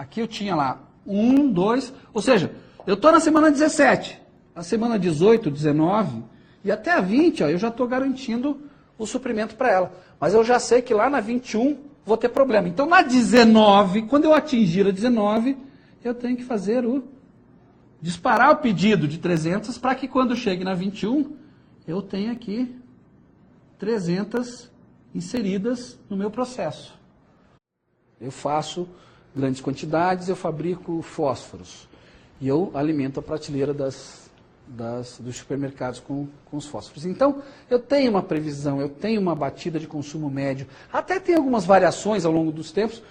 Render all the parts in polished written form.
aqui eu tinha lá 1, 2, ou seja, eu estou na semana 17, a semana 18, 19 e até a 20, ó, eu já estou garantindo o suprimento para ela. Mas eu já sei que lá na 21 vou ter problema. Então na 19, quando eu atingir a 19, eu tenho que fazer disparar o pedido de 300 para que quando chegue na 21, eu tenha aqui 300 inseridas no meu processo. Eu faço grandes quantidades, eu fabrico fósforos. E eu alimento a prateleira dos supermercados com os fósforos. Então, eu tenho uma previsão, eu tenho uma batida de consumo médio. Até tem algumas variações ao longo dos tempos,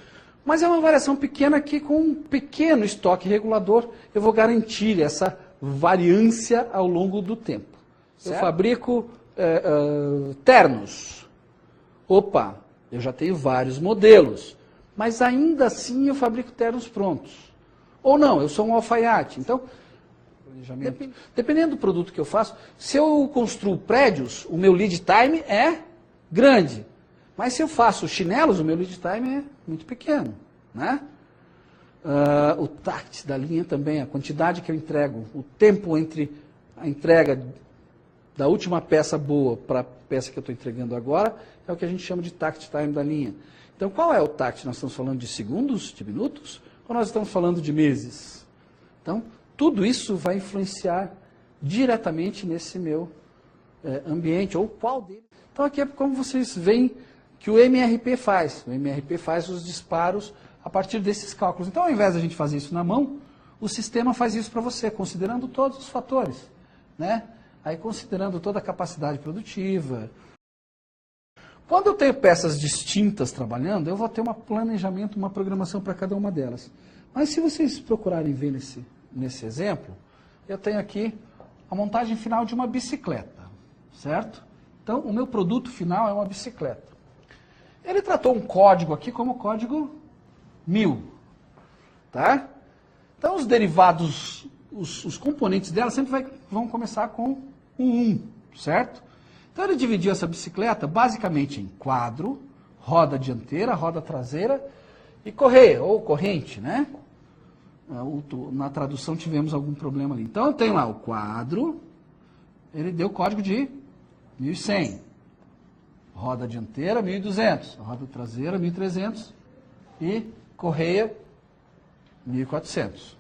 mas é uma variação pequena que, com um pequeno estoque regulador, eu vou garantir essa variância ao longo do tempo. Certo? Eu fabrico ternos. Opa, eu já tenho vários modelos, mas ainda assim eu fabrico ternos prontos. Ou não, eu sou um alfaiate. Então, dependendo do produto que eu faço, se eu construo prédios, o meu lead time é grande. Mas se eu faço chinelos, o meu lead time é muito pequeno. Né? O tact da linha também, a quantidade que eu entrego, o tempo entre a entrega da última peça boa para a peça que eu estou entregando agora, é o que a gente chama de tact time da linha. Então, qual é o tact? Nós estamos falando de segundos, de minutos, ou nós estamos falando de meses? Então, tudo isso vai influenciar diretamente nesse meu ambiente, ou qual deles. Então, aqui é como vocês veem que o MRP faz. O MRP faz os disparos a partir desses cálculos. Então, ao invés de a gente fazer isso na mão, o sistema faz isso para você, considerando todos os fatores, né? Aí considerando toda a capacidade produtiva. Quando eu tenho peças distintas trabalhando, eu vou ter um planejamento, uma programação para cada uma delas. Mas se vocês procurarem ver nesse exemplo, eu tenho aqui a montagem final de uma bicicleta, certo? Então, o meu produto final é uma bicicleta. Ele tratou um código aqui como código 1000, tá? Então, os derivados, os componentes dela sempre vão começar com um 1, certo? Então, ele dividiu essa bicicleta basicamente em quadro, roda dianteira, roda traseira e correia, ou corrente, né? Na tradução tivemos algum problema ali. Então, eu tenho lá o quadro, ele deu código de 1100. Roda dianteira, 1200. Roda traseira, 1300. E correia, 1400.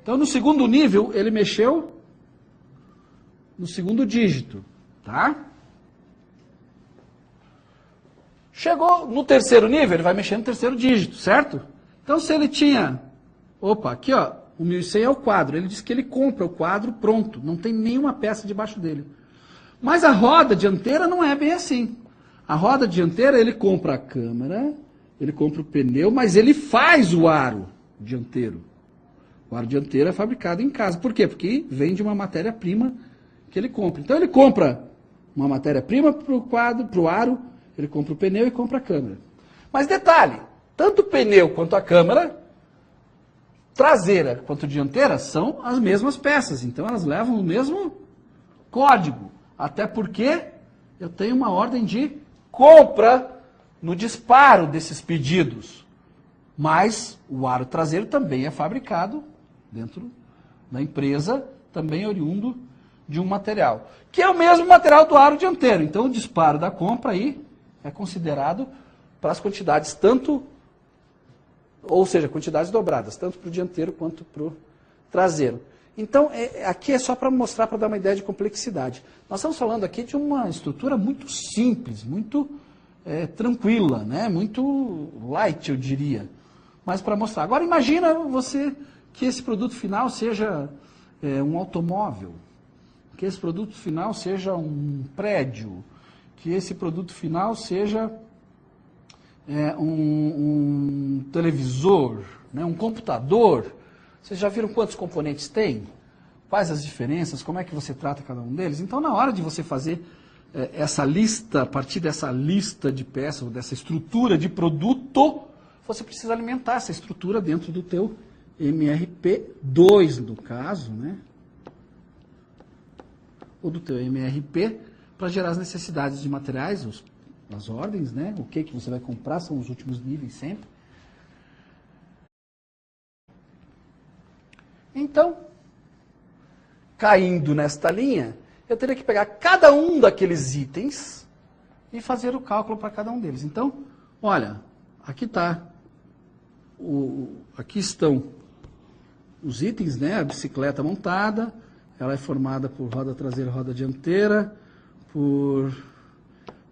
Então, no segundo nível, ele mexeu no segundo dígito, tá? Chegou no terceiro nível, ele vai mexer no terceiro dígito, certo? Então, se ele tinha... Opa, aqui ó, o 1100 é o quadro. Ele disse que ele compra o quadro pronto, não tem nenhuma peça debaixo dele. Mas a roda dianteira não é bem assim. A roda dianteira, ele compra a câmara, ele compra o pneu, mas ele faz o aro dianteiro. O aro dianteiro é fabricado em casa. Por quê? Porque vem de uma matéria-prima que ele compra. Então ele compra uma matéria-prima para o quadro, para o aro, ele compra o pneu e compra a câmara. Mas detalhe, tanto o pneu quanto a câmara, traseira quanto dianteira, são as mesmas peças. Então elas levam o mesmo código. Até porque eu tenho uma ordem de compra no disparo desses pedidos. Mas o aro traseiro também é fabricado dentro da empresa, também oriundo de um material, que é o mesmo material do aro dianteiro. Então o disparo da compra aí é considerado para as quantidades tanto, ou seja, quantidades dobradas, tanto para o dianteiro quanto para o traseiro. Então, aqui é só para mostrar, para dar uma ideia de complexidade. Nós estamos falando aqui de uma estrutura muito simples, muito tranquila, né? Muito light, eu diria. Mas para mostrar. Agora, imagina você que esse produto final seja um automóvel, que esse produto final seja um prédio, que esse produto final seja um televisor, né? Um computador. Vocês já viram quantos componentes tem? Quais as diferenças? Como é que você trata cada um deles? Então, na hora de você fazer essa lista, a partir dessa lista de peças, dessa estrutura de produto, você precisa alimentar essa estrutura dentro do teu MRP2, no caso, né? Ou do teu MRP, para gerar as necessidades de materiais, as ordens, né? O que você vai comprar, são os últimos níveis sempre. Então, caindo nesta linha, eu teria que pegar cada um daqueles itens e fazer o cálculo para cada um deles. Então, olha, aqui aqui estão os itens, né? A bicicleta montada, ela é formada por roda traseira e roda dianteira, por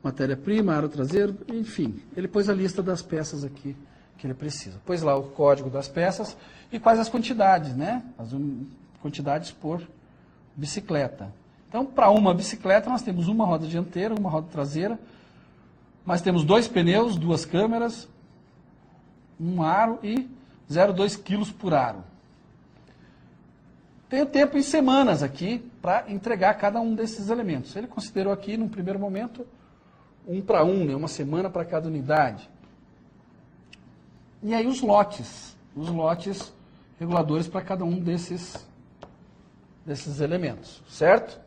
matéria-prima, aro traseiro, enfim. Ele pôs a lista das peças aqui que ele precisa. Pôs lá o código das peças e quais as quantidades, né? As quantidades por bicicleta. Então, para uma bicicleta, nós temos uma roda dianteira, uma roda traseira, mas temos 2 pneus, 2 câmeras, um aro e 0,2 kg por aro. Tenho tempo em semanas aqui para entregar cada um desses elementos. Ele considerou aqui, num primeiro momento, 1 para 1, né? Uma semana para cada unidade. E aí os lotes reguladores para cada um desses elementos, certo?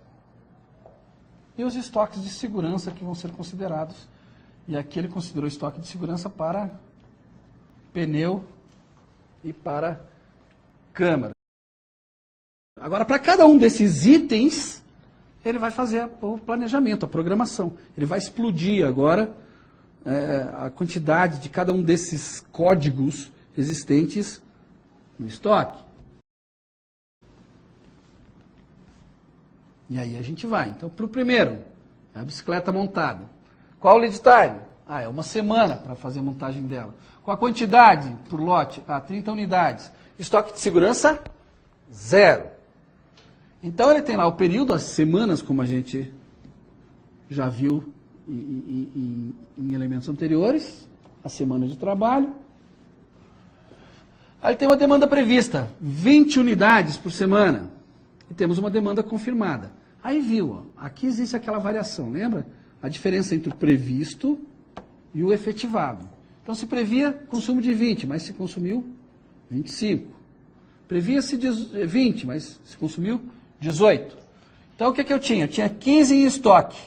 E os estoques de segurança que vão ser considerados. E aqui ele considerou estoque de segurança para pneu e para câmara. Agora, para cada um desses itens, ele vai fazer o planejamento, a programação. Ele vai explodir agora a quantidade de cada um desses códigos existentes no estoque. E aí a gente vai. Então, para o primeiro, a bicicleta montada. Qual o lead time? É 1 semana para fazer a montagem dela. Qual a quantidade por lote? 30 unidades. Estoque de segurança? 0. Então, ele tem lá o período, as semanas, como a gente já viu em elementos anteriores, a semana de trabalho. Aí tem uma demanda prevista, 20 unidades por semana. E temos uma demanda confirmada. Aí viu, aqui existe aquela variação, lembra? A diferença entre o previsto e o efetivado. Então, se previa consumo de 20, mas se consumiu 25. Previa-se 20, mas se consumiu 18. Então, o que eu tinha? Eu tinha 15 em estoque.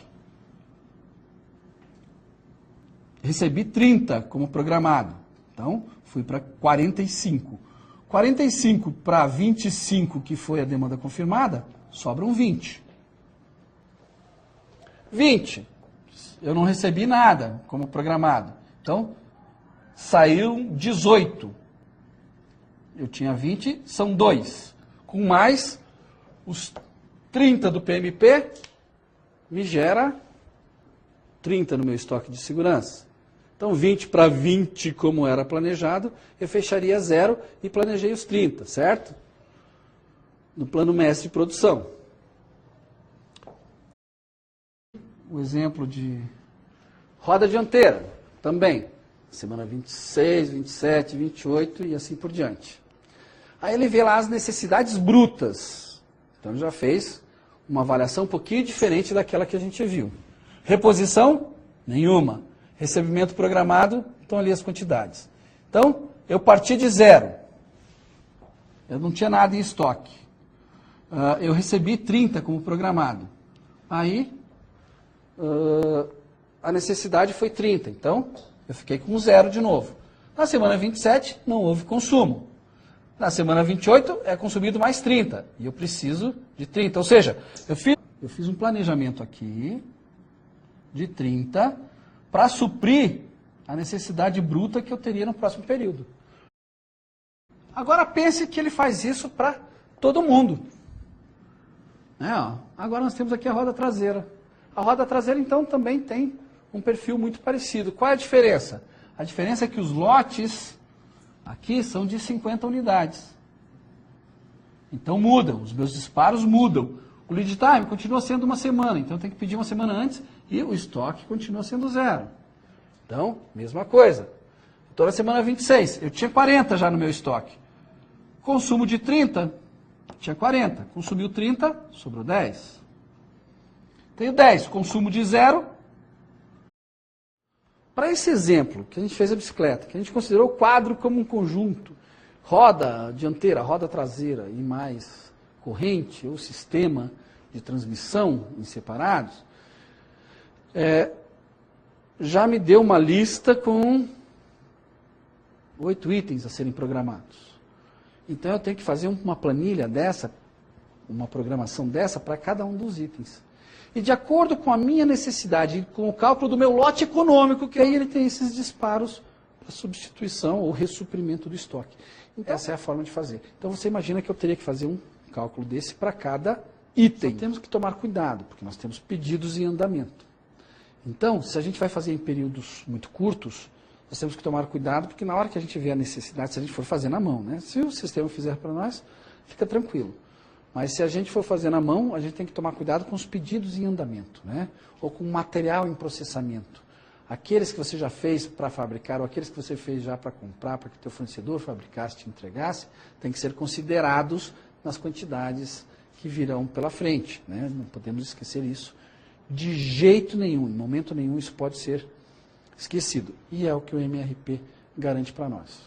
Recebi 30 como programado. Então, fui para 45. 45 para 25, que foi a demanda confirmada, sobram 20. 20. Eu não recebi nada como programado. Então, saíram 18. Eu tinha 20, são 2. Com mais os 30 do PMP, me gera 30 no meu estoque de segurança. Então, 20 para 20, como era planejado, eu fecharia 0 e planejei os 30, certo? No plano mestre de produção. O exemplo de roda dianteira, também. Semana 26, 27, 28 e assim por diante. Aí ele vê lá as necessidades brutas. Então, ele já fez uma avaliação um pouquinho diferente daquela que a gente viu. Reposição? Nenhuma. Recebimento programado, estão ali as quantidades. Então, eu parti de 0. Eu não tinha nada em estoque. Eu recebi 30 como programado. Aí, a necessidade foi 30. Então, eu fiquei com 0 de novo. Na semana 27, não houve consumo. Na semana 28, é consumido mais 30. E eu preciso de 30. Ou seja, eu fiz um planejamento aqui de 30 para suprir a necessidade bruta que eu teria no próximo período. Agora pense que ele faz isso para todo mundo. Agora nós temos aqui a roda traseira. A roda traseira, então, também tem um perfil muito parecido. Qual é a diferença? A diferença é que os lotes aqui são de 50 unidades. Então mudam, os meus disparos mudam. O lead time continua sendo 1 semana, então eu tenho que pedir 1 semana antes e o estoque continua sendo 0. Então, mesma coisa. Estou na semana 26, eu tinha 40 já no meu estoque. Consumo de 30, tinha 40. Consumiu 30, sobrou 10. Tenho 10, consumo de 0. Para esse exemplo, que a gente fez a bicicleta, que a gente considerou o quadro como um conjunto, roda dianteira, roda traseira e mais corrente ou sistema de transmissão em separados, já me deu uma lista com 8 itens a serem programados. Então eu tenho que fazer uma planilha dessa, uma programação dessa para cada um dos itens. E de acordo com a minha necessidade e com o cálculo do meu lote econômico, que aí ele tem esses disparos para substituição ou ressuprimento do estoque. Então, essa é a forma de fazer. Então você imagina que eu teria que fazer um cálculo desse para cada item. Só temos que tomar cuidado, porque nós temos pedidos em andamento. Então, se a gente vai fazer em períodos muito curtos, nós temos que tomar cuidado, porque na hora que a gente vê a necessidade, se a gente for fazer na mão, né? Se o sistema fizer para nós, fica tranquilo. Mas se a gente for fazer na mão, a gente tem que tomar cuidado com os pedidos em andamento, né? Ou com material em processamento. Aqueles que você já fez para fabricar, ou aqueles que você fez já para comprar, para que o teu fornecedor fabricasse, te entregasse, tem que ser considerados nas quantidades que virão pela frente, né? Não podemos esquecer isso. De jeito nenhum, em momento nenhum, isso pode ser esquecido. E é o que o MRP garante para nós.